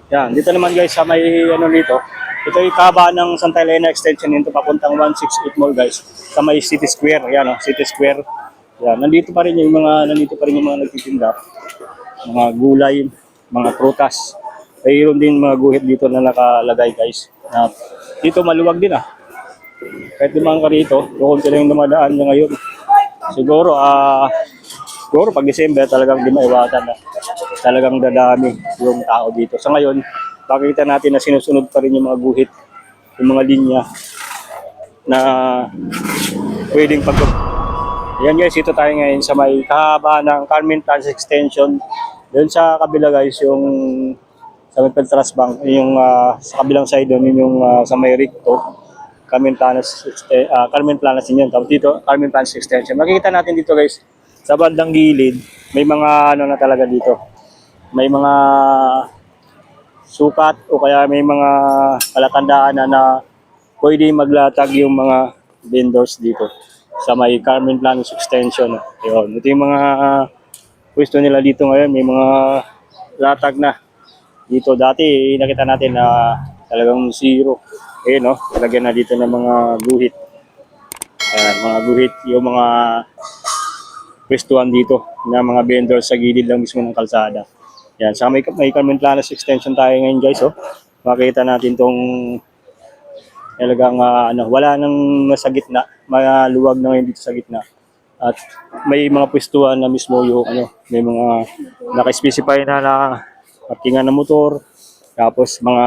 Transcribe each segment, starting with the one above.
Yan, dito naman guys sa may ano dito. Ito yung kabaan ng Santa Elena extension nito papuntang 168 Mall guys. Sa may City Square, yan oh, City Square. Yan, nandito pa rin yung mga nagtitinda. Mga gulay, mga prutas. Mayroon din mga guhit dito na nakalagay guys. Dito maluwag din ah. Kahit dumang ka rito, kukunti lang yung dumadaan niya ngayon. Siguro, siguro pag December talagang di maiwasan na. Talagang dadami yung tao dito. Sa ngayon, makikita natin na sinusunod pa rin yung mga guhit, yung mga linya na pwedeng pag... Yan guys, ito tayo ngayon sa may kahaba ng Carmen Plaza Extension. Doon sa kabila guys, yung sa may Petras Bank, yung sa kabilang side doon, yun yung sa may Ricto. Carmen Planas din yun. Tapos dito, Carmen Planas Extension. Makikita natin dito guys, sa bandang gilid, may mga ano na talaga dito. May mga sukat o kaya may mga palatandaan na pwede maglatag yung mga vendors dito sa may Carmen Planas Extension. Yun. Ito yung mga pwesto nila dito ngayon. May mga latag na. Dito dati nakita natin na talagang zero. Eh no, talagyan na dito ng mga guhit. Mga guhit, yung mga pwestuhan dito na mga vendors sa gilid lang mismo ng kalsada. Yan, sa may Carmen Planas Extension tayo ngayon guys, oh. Makita natin tong talagang wala nang nasa gitna, maluwag na ngayon dito sa gitna. At may mga pwestuhan na mismo yung may mga naka-specify na parkingan ng motor, tapos mga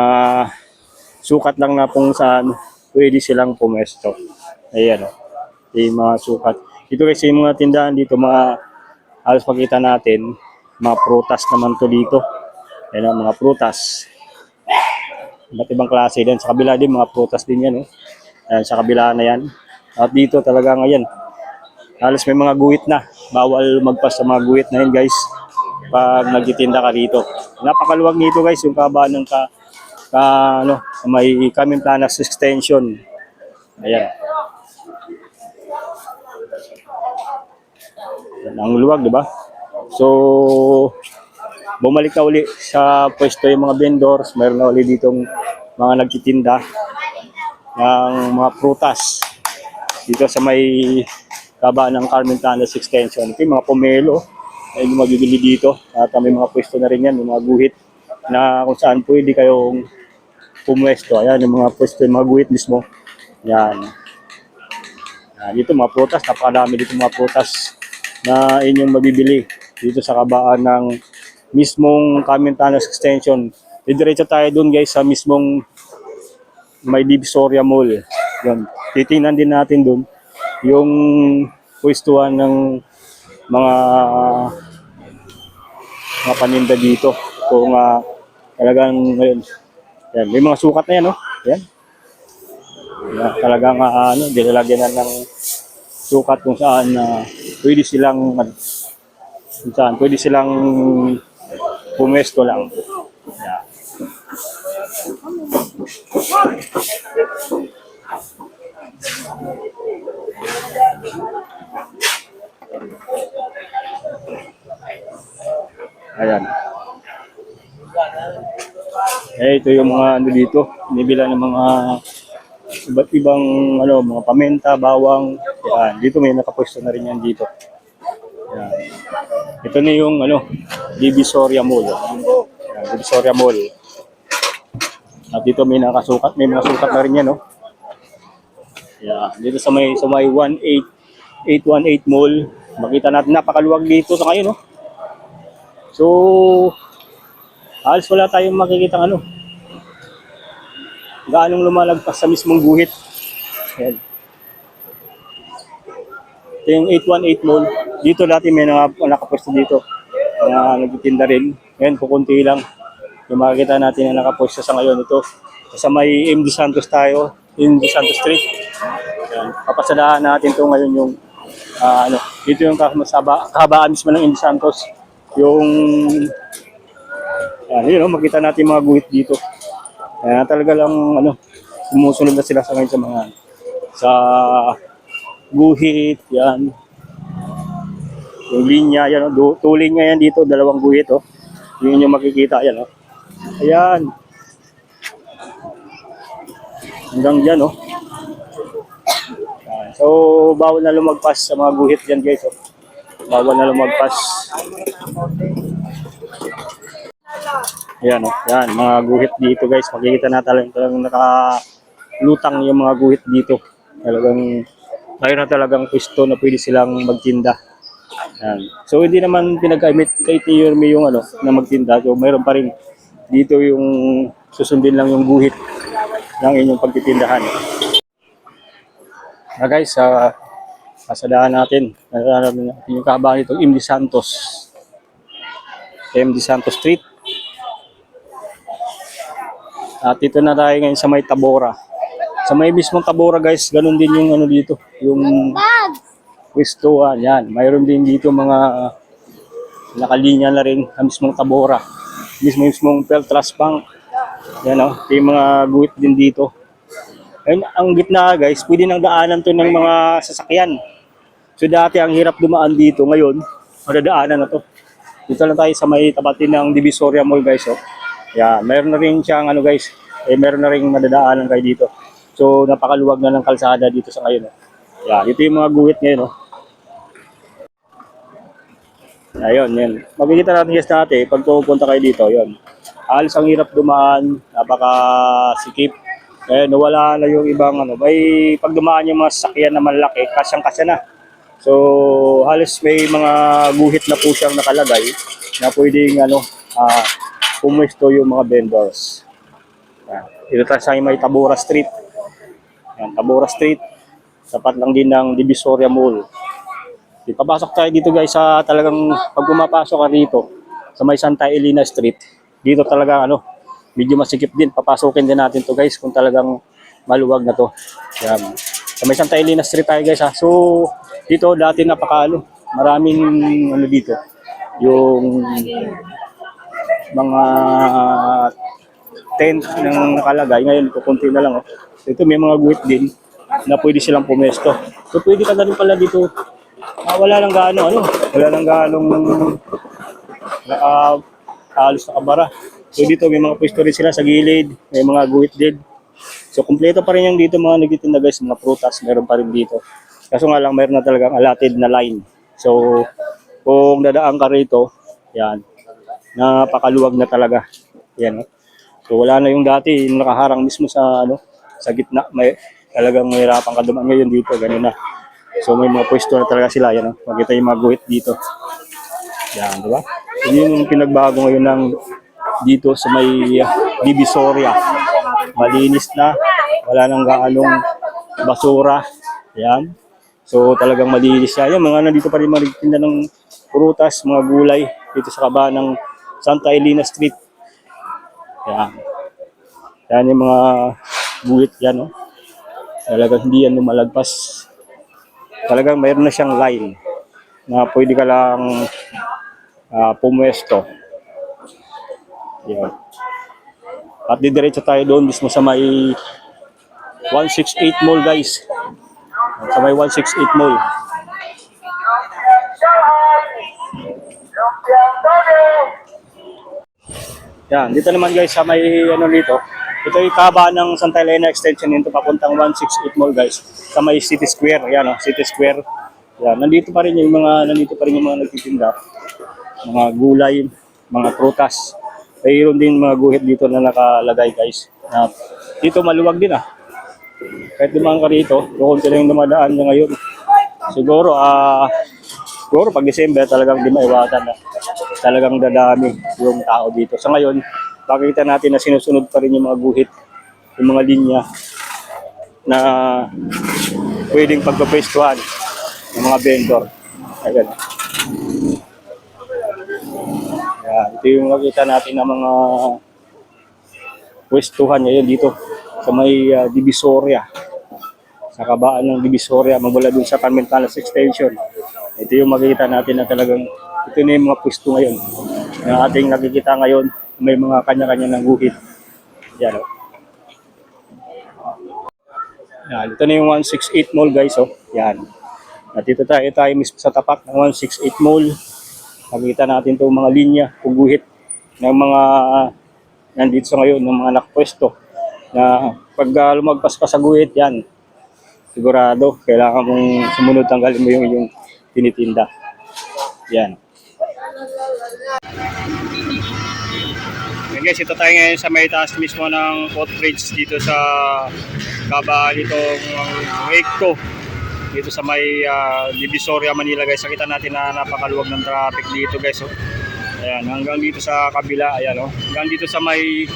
sukat lang na kung saan pwede silang pumesto. Ayan o, yung mga sukat. Dito kasi yung mga tindahan dito, halos makita natin, mga prutas naman to dito. Ayan o, mga prutas. Iba't ibang klase din. Sa kabila din, mga prutas din yan. Ayan, sa kabila na yan. At dito talaga ngayon, halos may mga guhit na. Bawal magpas sa mga guhit na yun guys pag nagtitinda ka dito. Napakaluwag nito guys, yung kabaan ng may Carmen Planas Extension. Ayan. Ang luwag, di ba? So, bumalik na uli sa pwesto yung mga vendors. Mayroon na uli ditong mga nagtitinda ng mga prutas dito sa may kabaan ng Carmen Planas Extension. Ito yung mga pomelo ay mabibili dito. At may mga pwesto na rin yan, yung mga guhit na kung saan pwede kayong pumwesto. Ayan, yung mga pwesto, yung mga guhit mismo. Yan. Dito mga prutas, napakadami dito mga prutas na inyong mabibili dito sa kabaan ng mismong Carmen Planas Extension. Diretso tayo dun guys sa mismong may Divisoria Mall. Yan. Titingnan din natin dun yung pwestuhan ng mga paninda dito. Kung talagang ngayon, yan, may mga sukat na yan, no? Yan. Yan talagang dinalagyan na ng sukat kung saan pwede silang pumesto lang. Yan. Ayan. Ito yung mga dito, nibila ng mga iba't ibang mga paminta, bawang. Yan, dito may nakapwesto na rin yan dito. Yan. Ito na yung Divisoria Mall. Yan, Divisoria Mall. At dito may nakasukat, may mga sukat na rin yan, no. Yan, dito sa may 818 Mall. Makita natin napakaluwag dito sa ngayon, no. So, halos wala tayong makikita gaanong lumalagpas sa mismong guhit. Ayan. Ito yung 818 Mall. Dito dati may nakapwesto dito. Nagtitinda rin. Ngayon, kukunti lang. Yung makikita natin na nakapwesto sa ngayon. Ito, sa may MD Santos tayo. MD Santos Street. Ayan. Papasadahan natin ito ngayon yung dito yung kahabaan mismo ng MD Santos. Yung makita natin mga guhit dito. Kaya talaga lang sumusunod na sila sa ngayon sa guhit, yan. Yung linya, yan, two linya yan dito, dalawang guhit, Yun yung makikita, yan, Ayan. Hanggang dyan, oh. Ayan. So, bawal na lumagpas sa mga guhit dyan, guys, oh. Bawal na lumagpas. Ayan, oh. Ayan, mga guhit dito, guys. Makikita na talagang nakalutang yung mga guhit dito. Talagang, mayroon na talagang pwesto na pwede silang magtinda. Ayan. So, hindi naman pinag-commit kay Yorme yung ano, na magtinda. So, mayroon pa rin dito yung susundin lang yung guhit ng inyong pagtitindahan. Guys, pasadahan natin. Yung kahabaan nito, MD Santos. MD Santos Street. At dito na tayo ngayon sa may Tabora. Sa may mismong Tabora, guys, ganun din yung ano dito. Yung pwestuhan, yan. Mayroon din dito mga nakalinya na rin sa mismong Tabora. Mismong Peltras Bank. Yan, oh. Yung mga guhit din dito. Ayun, ang gitna, guys, pwede nang daanan to ng mga sasakyan. So dati ang hirap dumaan dito, ngayon madadaanan na to. Dito lang tayo sa may tabatin ng Divisoria Mall, guys, oh. Yeah, meron na rin siyang ano, guys, meron na rin madadaanan kayo dito. So napakaluwag na ng kalsada dito sa ngayon, oh. Yeah, ito yung mga guhit ngayon, oh. Ayun, yan. Makikita natin, guys, dati pag pupunta kayo dito, yun. Halos ang hirap dumaan, napakasikip. Eh, nawala na yung ibang ano. May pag dumaan yung mga sasakyan na malaki, kasyang-kasya na. So, halos may mga guhit na po siyang nakalagay na pwedeng ano, pumwesto yung mga vendors. Yan. Dito tayo sa may Tabora Street. Yan, Tabora Street. Tapat lang din ng Divisoria Mall. Papasok tayo dito, guys, sa talagang pag pumapasok ka dito sa may Santa Elena Street. Dito talaga ano, medyo masikip din. Papasukin din natin to, guys, kung talagang maluwag na to. Yan. Sa may Santa Elena Street tayo, guys, ha. So, dito dati napakalo. Maraming ano dito. Yung mga tent ng nakalagay. Ngayon, kukunti na lang, oh. Ito may mga guhit din na pwede silang pumesto. So, pwede ka na rin pala dito. Wala lang gaano, ano. Wala lang gaanong halos nakabara. So dito may mga pwesto rin sila sa gilid, may mga guhit din. So kumpleto pa rin yung dito mga nagtitinda, guys, mga prutas, meron pa rin dito. Kaso nga lang meron na talagang allotted na line. So kung dadaan ka rito, yan, napakaluwag na talaga. Yan. So wala na yung dati, yung nakaharang mismo sa ano, sa gitna, may talagang mahirapan ka dumaan. Ngayon dito, ganun na. So may mga pwesto na talaga sila, yan, makita yung mga guhit dito. Yan, di ba? So, yun yung pinagbago ngayon ng dito sa may Divisoria. Malinis na, wala nang gaanong basura. Yan. So talagang malinis siya. Yan, mga nandito pa rin mga nagtitinda ng prutas, mga gulay dito sa kabaan ng Santa Elena Street. Yan. Yan yung mga guhit yan, no? Talagang hindi yan lumalagpas. Talagang mayroon na siyang line na pwede ka lang pumwesto. Yan. At didiretso tayo doon mismo sa may 168 Mall, guys. Sa may 168 Mall. Yan, dito naman, guys, sa may ano dito. Ito yung kabaan ng Santa Elena Extension nito papuntang 168 Mall, guys. Sa may City Square, yan, oh, City Square. Yan, nandito pa rin yung mga nagtitinda. Mga gulay, mga prutas. Mayroon din mga guhit dito na nakalagay, guys. Dito maluwag din, ah. Kahit dumaan ka rito, kukunti lang yung dumadaan na ngayon. Siguro pag December talagang di maiwasan na. Talagang dadami yung tao dito. Sa ngayon, makikita natin na sinusunod pa rin yung mga guhit, yung mga linya na pwedeng pagpapwestuhan ng mga vendor. Ayan. Ito yung makita natin ng mga pwestuhan ngayon dito sa may Divisoria. Sa kabaan ng Divisoria, magmula dun sa Carmen-Talas Extension. Ito yung makikita natin na talagang ito na yung mga pwesto ngayon. Yung ating nakikita ngayon, may mga kanya-kanya ng guhit. Yan, oh. Yan, ito na yung 168 Mall, guys, oh. Yan. At ito tayo mismo sa tapat ng 168 Mall. Nakikita natin itong mga linya, guhit ng mga nandito sa ngayon ng mga nakapwesto na pag lumagpas ka sa guhit yan, sigurado kailangan mong sumunod, tanggalin mo yung tinitinda. Yan. Okay guys, ito tayo ngayon sa may taas mismo ng footbridge dito sa kabaan nitong Recto dito sa may Divisoria, Manila guys. Nakita natin na napakaluwag ng traffic dito guys. Oh. Ayan, hanggang dito sa kabila, ayan oh. Hanggang dito sa may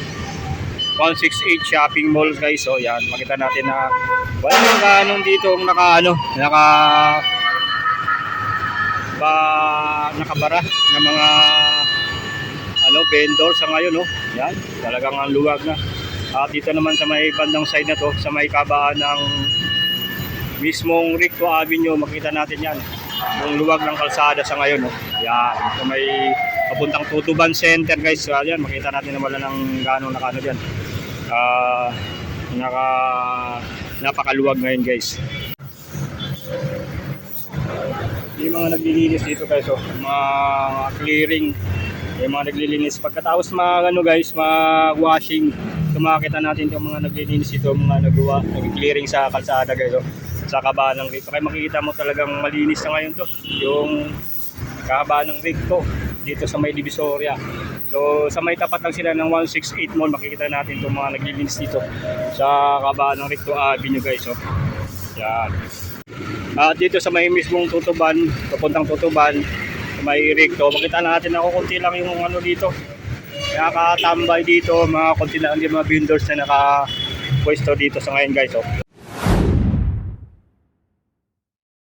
168 shopping mall guys. So yan, makita natin na wala nang ganong dito nakabara ng mga vendor sa ngayon, no? Yan, talagang ang luwag na. At dito naman sa may bandang side na to, sa may kabaan ng mismong Recto Avenue, makita natin yan. Yung luwag ng kalsada sa ngayon, no? Yan, sa may papuntang Tutuban Center, guys. So, yan, makita natin na wala ng ganong diyan. Napakaluwag ngayon, guys. Yung mga naglilinis dito, guys, oh, mga clearing. Yung mga naglilinis pagkatapos mag-washing, makita natin yung mga naglilinis dito, mga nag-clearing sa kalsada guys, oh, sa kabaan ng Recto. Kaya makikita mo talagang malinis na ngayon to, yung kabaan ng Recto dito sa may Divisoria. So sa may tapat lang sila ng 168 mall, makikita natin itong mga naglilinis dito sa kabaan ng Recto Avenue guys, oh. Yan. At dito sa may mismong Tutuban, papuntang Tutuban, may Recto, makita natin na konti lang yung dito, nakatambay dito, mga konti lang yung mga vendors na nakapwesto dito sa ngayon guys. Oh.